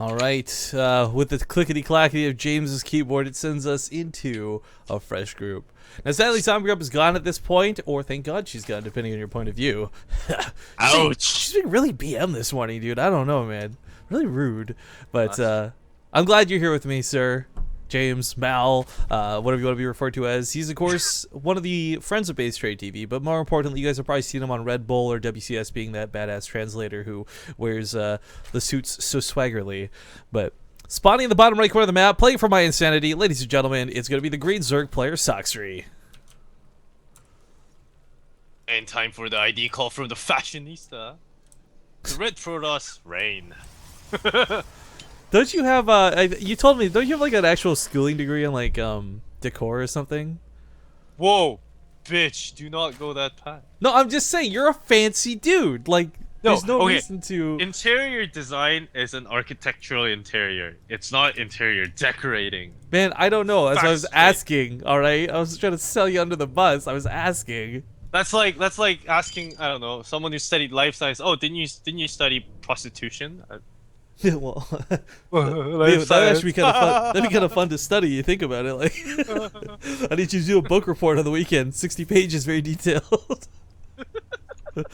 All right, with the clickety-clackety of James's keyboard, it sends us into a fresh group. Now, sadly, Zombie Grub is gone at this point, or thank God she's gone, depending on your point of view. Ouch! She's being really BM this morning, dude. I don't know, man. Really rude. But Gosh. I'm glad you're here with me, sir. James, Mal, whatever you want to be referred to as. He's, of course, one of the friends of Base Trade TV, but more importantly, you guys have probably seen him on Red Bull or WCS being that badass translator who wears the suits so swaggerly. But spawning in the bottom right corner of the map, playing for my insanity, ladies and gentlemen, it's going to be the green Zerg player, Sacsri. And time for the ID call from the fashionista. The red Protoss Rain. Don't you have you told me, don't you have like an actual schooling degree in like decor or something? Whoa, bitch! Do not go that path. No, I'm just saying you're a fancy dude. Like there's no okay. reason to. Interior design is an architectural interior. It's not interior decorating. Man, I don't know. That's what I was Facts, asking. All right, I was trying to sell you under the bus. I was asking. That's like asking, I don't know, someone who studied life science. Oh, didn't you study prostitution? Yeah, well, Life that'd actually be science. kind of fun. That'd be kind of fun to study. You think about it, like I need you to do a book report on the weekend, 60 pages, very detailed. All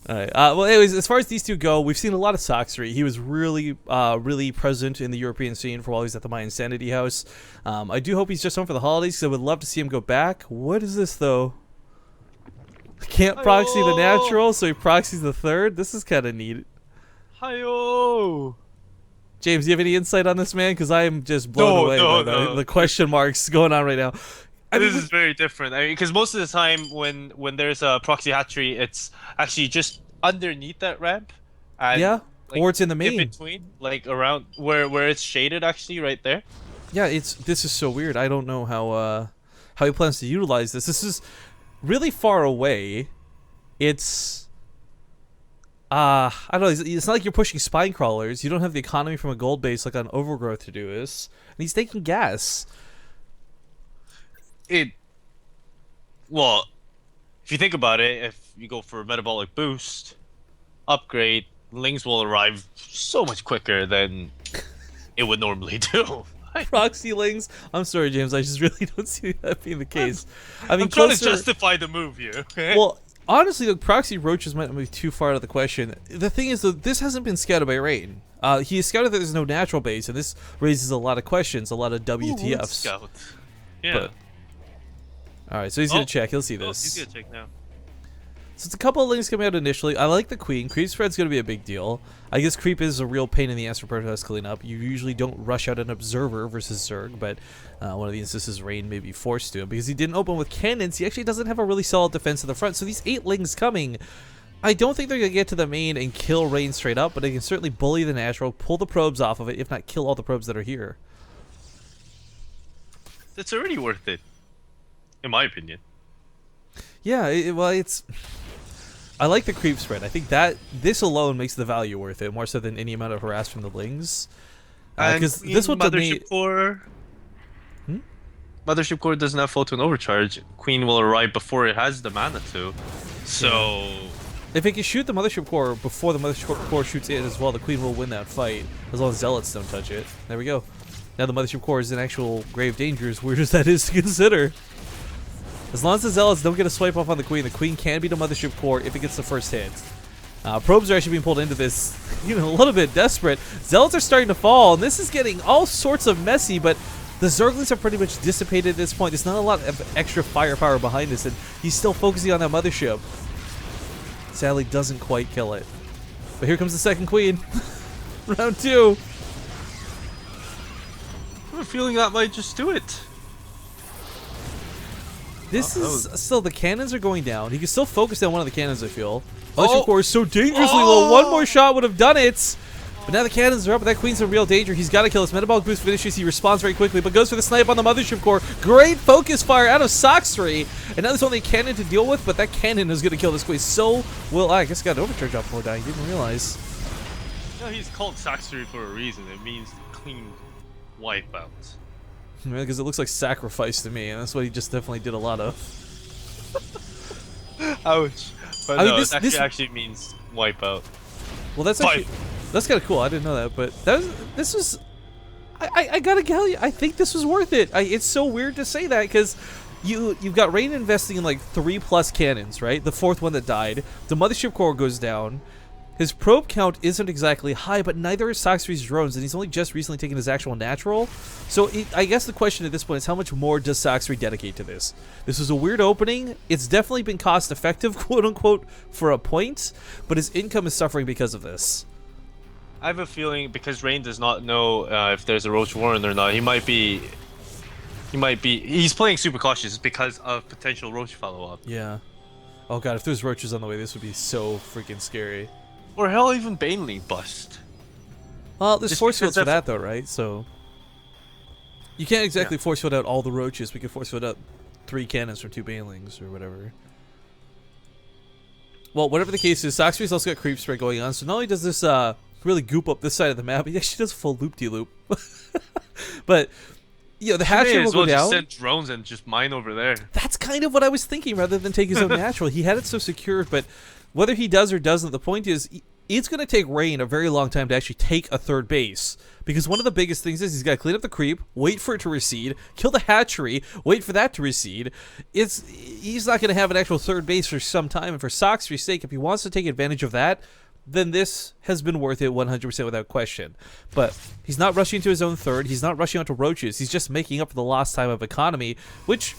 right. Well, anyways, as far as these two go, we've seen a lot of Sacsri. He was really, really present in the European scene for while he was at the My Insanity House. I do hope he's just home for the holidays because I would love to see him go back. What is this though? Can't proxy the natural, so he proxies the third. This is kind of neat. Hi-yo! James, do you have any insight on this, man? Because I am just blown away by the question marks going on right now. This is very different. I mean, because most of the time when there's a proxy hatchery, it's actually just underneath that ramp. And yeah, like, or it's in the main. in between, like around where it's shaded, actually, right there. Yeah, this is so weird. I don't know how he plans to utilize this. This is really far away. It's I don't know. It's not like you're pushing spine crawlers. You don't have the economy from a gold base like on Overgrowth to do this. And he's taking gas. Well, if you think about it, if you go for a metabolic boost, upgrade, lings will arrive so much quicker than it would normally do. Proxy lings. I'm sorry, James. I just really don't see that being the case. I mean, I'm trying to justify the move here. Okay? Well, honestly, the proxy roaches might be too far out of the question. The thing is, though, this hasn't been scouted by Rain. He has scouted that there's no natural base, and this raises a lot of questions, a lot of WTFs. Scout. Yeah. But, all right, so he's gonna check. He'll see this. He's gonna check now. So it's a couple of links coming out initially. I like the Queen. Creep spread's going to be a big deal. I guess Creep is a real pain in the ass for Protoss cleanup. You usually don't rush out an Observer versus Zerg, but one of the instances Rain may be forced to. Because he didn't open with cannons, he actually doesn't have a really solid defense in the front. So these 8 lings coming, I don't think they're going to get to the main and kill Rain straight up, but they can certainly bully the natural, pull the probes off of it, if not kill all the probes that are here. It's already worth it, in my opinion. Yeah, well, it's... I like the creep spread. I think that this alone makes the value worth it, more so than any amount of harass from the lings. Because this one to me... Core... Mothership Core doesn't have photon overcharge. Queen will arrive before it has the mana to. So... Yeah. If it can shoot the Mothership Core before the Mothership Core shoots it as well, the Queen will win that fight, as long as Zealots don't touch it. There we go. Now the Mothership Core is in actual grave danger, as weird as that is to consider. As long as the Zealots don't get a swipe off on the Queen can beat a Mothership Core if it gets the first hit. Probes are actually being pulled into this, a little bit desperate. Zealots are starting to fall, and this is getting all sorts of messy, but the Zerglings are pretty much dissipated at this point. There's not a lot of extra firepower behind this, and he's still focusing on that Mothership. Sadly, doesn't quite kill it. But here comes the second Queen. Round 2. I have a feeling that might just do it. This is still, the cannons are going down. He can still focus on one of the cannons, I feel. Mothership Core is so dangerously low. One more shot would have done it. But now the cannons are up, but that Queen's in real danger. He's got to kill this. Metabolic boost finishes. He responds very quickly, but goes for the snipe on the Mothership Core. Great focus fire out of Sacsri. And now there's only a cannon to deal with, but that cannon is going to kill this Queen. So, well, I guess he got an overcharge off before dying. Didn't realize. He's called Sacsri for a reason. It means clean wipeout. Because it looks like sacrifice to me, and that's what he just definitely did a lot of. Ouch. But I no, mean, it actually means wipeout. Well, that's actually... That's kind of cool. I didn't know that, but this was. I gotta tell you, I think this was worth it. It's so weird to say that because you've got Rain investing in like 3+ cannons, right? The 4th one that died. The mothership core goes down. His probe count isn't exactly high, but neither is Sacsri's drones, and he's only just recently taken his actual natural. So I guess the question at this point is how much more does Sacsri dedicate to this? This was a weird opening. It's definitely been cost-effective, quote-unquote, for a point, but his income is suffering because of this. I have a feeling because Rain does not know if there's a Roach Warren or not. He might be. He's playing super cautious because of potential Roach follow-up. Yeah. Oh god, if there's roaches on the way, this would be so freaking scary. Or hell, even Baneling bust. Well, there's Just force fields for because that though, right? So you can't exactly force field out all the roaches. We could force field out 3 cannons from 2 banelings or whatever. Well, whatever the case is, Sacsri's also got creep spread going on. So not only does this really goop up this side of the map, he actually does a full loop-de-loop. But yeah, the hatchery will go down. Just send drones and just mine over there. That's kind of what I was thinking, rather than take his own natural. He had it so secured, but whether he does or doesn't, the point is, it's going to take Rain a very long time to actually take a 3rd base. Because one of the biggest things is he's got to clean up the creep, wait for it to recede, kill the hatchery, wait for that to recede. He's not going to have an actual 3rd base for some time, and for Sacsri's sake, if he wants to take advantage of that, then this has been worth it 100% without question. But he's not rushing to his own 3rd, he's not rushing onto roaches, he's just making up for the lost time of economy, which,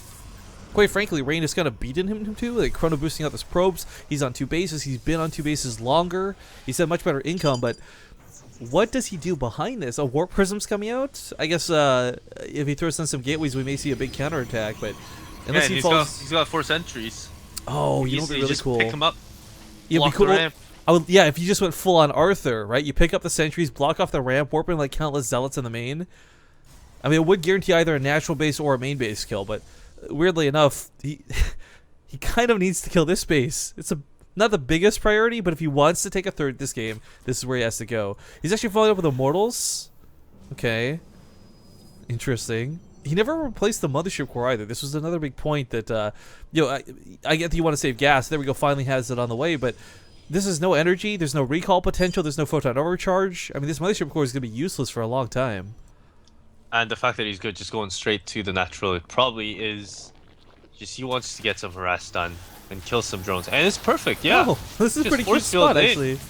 quite frankly, Rain has kind of beaten him to, like chrono boosting out his probes. He's on 2 bases, he's been on 2 bases longer, he's had much better income, but what does he do behind this? A Warp Prism's coming out? I guess if he throws in some gateways, we may see a big counterattack, but unless he's got 4 sentries. Oh, you know what'd be really just cool? Pick him up. Yeah, it'd be cool. Yeah, if you just went full on Arthur, right? You pick up the sentries, block off the ramp, warp in like countless zealots in the main. I mean, it would guarantee either a natural base or a main base kill, but weirdly enough, he kind of needs to kill this base. It's not the biggest priority, but if he wants to take a 3rd this game, this is where he has to go. He's actually following up with Immortals. Okay. Interesting. He never replaced the mothership core either. This was another big point that, I get that you want to save gas. There we go, finally has it on the way, but this is no energy, there's no recall potential, there's no photon overcharge. I mean, this mothership core is going to be useless for a long time. And the fact that he's good just going straight to the natural, it probably is just he wants to get some harass done and kill some drones. And it's perfect, yeah. Oh, this is a pretty cute spot, actually.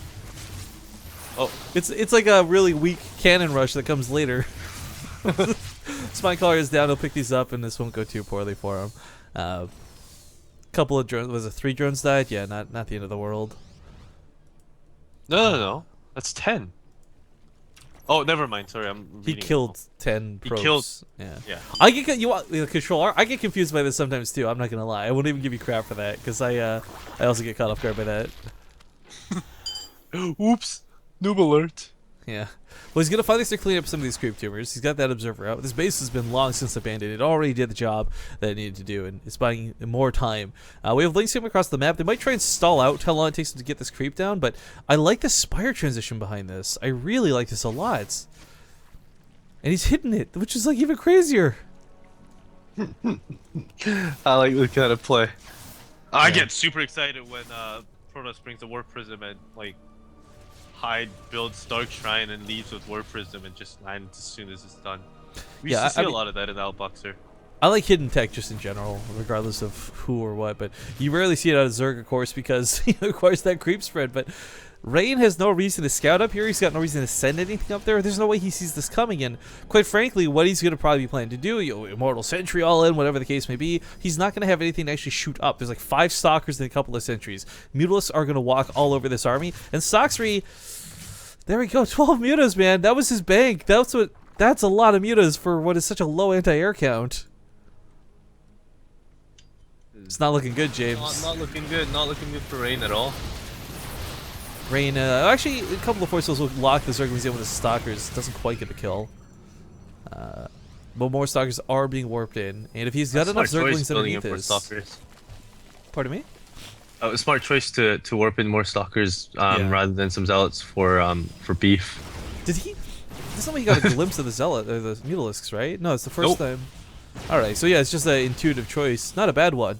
Oh. It's like a really weak cannon rush that comes later. Spinecaller is down, he'll pick these up, and this won't go too poorly for him. Couple of drones, was it 3 drones died? Yeah, not the end of the world. No. That's 10. Oh, never mind. Sorry, I'm reading. He killed 10 probes. He killed. Yeah. I get control. I get confused by this sometimes too. I'm not gonna lie. I won't even give you crap for that because I also get caught off guard by that. Oops. Noob alert. Yeah. Well, he's gonna finally start cleaning up some of these creep tumors. He's got that observer out. This base has been long since abandoned. It already did the job that it needed to do, and it's buying more time. We have links coming across the map. They might try and stall out how long it takes to get this creep down, but I like the spire transition behind this. I really like this a lot. And he's hitting it, which is like even crazier. I like the kind of play. I get super excited when Protoss brings the Warp Prism and like hide, builds Dark Shrine, and leaves with Warp Prism and just lands as soon as it's done. We used to see a lot of that in Outboxer. I like hidden tech just in general, regardless of who or what, but you rarely see it out of Zerg, of course, because it requires that creep spread. But Rain has no reason to scout up here. He's got no reason to send anything up there. There's no way he sees this coming. And quite frankly, what he's going to probably be planning to do, Immortal Sentry all in, whatever the case may be, he's not going to have anything to actually shoot up. There's like 5 Stalkers and a couple of Sentries. Mutalisks are going to walk all over this army. And Sacsri, there we go, 12 mutas, man. That was his bank. That's a lot of mutas for what is such a low anti-air count. It's not looking good, James. Not looking good. Not looking good for Rain at all. Rain, actually, a couple of force fields will lock the Zerglings in with his Stalkers. Doesn't quite get a kill. But more Stalkers are being warped in. And if he's got enough Zerglings underneath this... Pardon me? A smart choice to warp in more Stalkers rather than some Zealots for beef. Did he... This time he got a glimpse of the Zealot, or the Mutalisks, right? No, it's the first time. Alright, so yeah, it's just an intuitive choice. Not a bad one.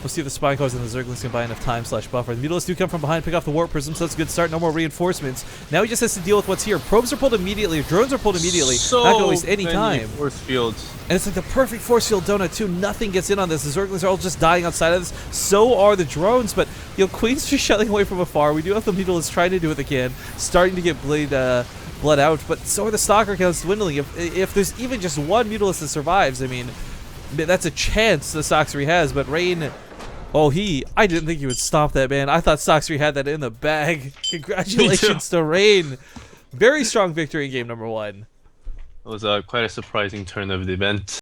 We'll see if the Spine Cores and the Zerglings can buy enough time/buffer. The Mutalisks do come from behind, pick off the Warp Prism, so that's a good start. No more reinforcements. Now he just has to deal with what's here. Probes are pulled immediately, drones are pulled immediately. So not gonna waste any many time. force fields. And it's like the perfect force field donut too. Nothing gets in on this. The Zerglings are all just dying outside of this. So are the drones, but Queen's just shelling away from afar. We do have the Mutalisks trying to do what they can, starting to get blood out, but so are the Stalker counts dwindling. If there's even just one Mutalist that survives, I mean, that's a chance the Sacsri has. But Rain, I didn't think he would stop that, man. I thought Sacsri had that in the bag. Congratulations to Rain. Very strong victory in game number 1. It was quite a surprising turn of the event.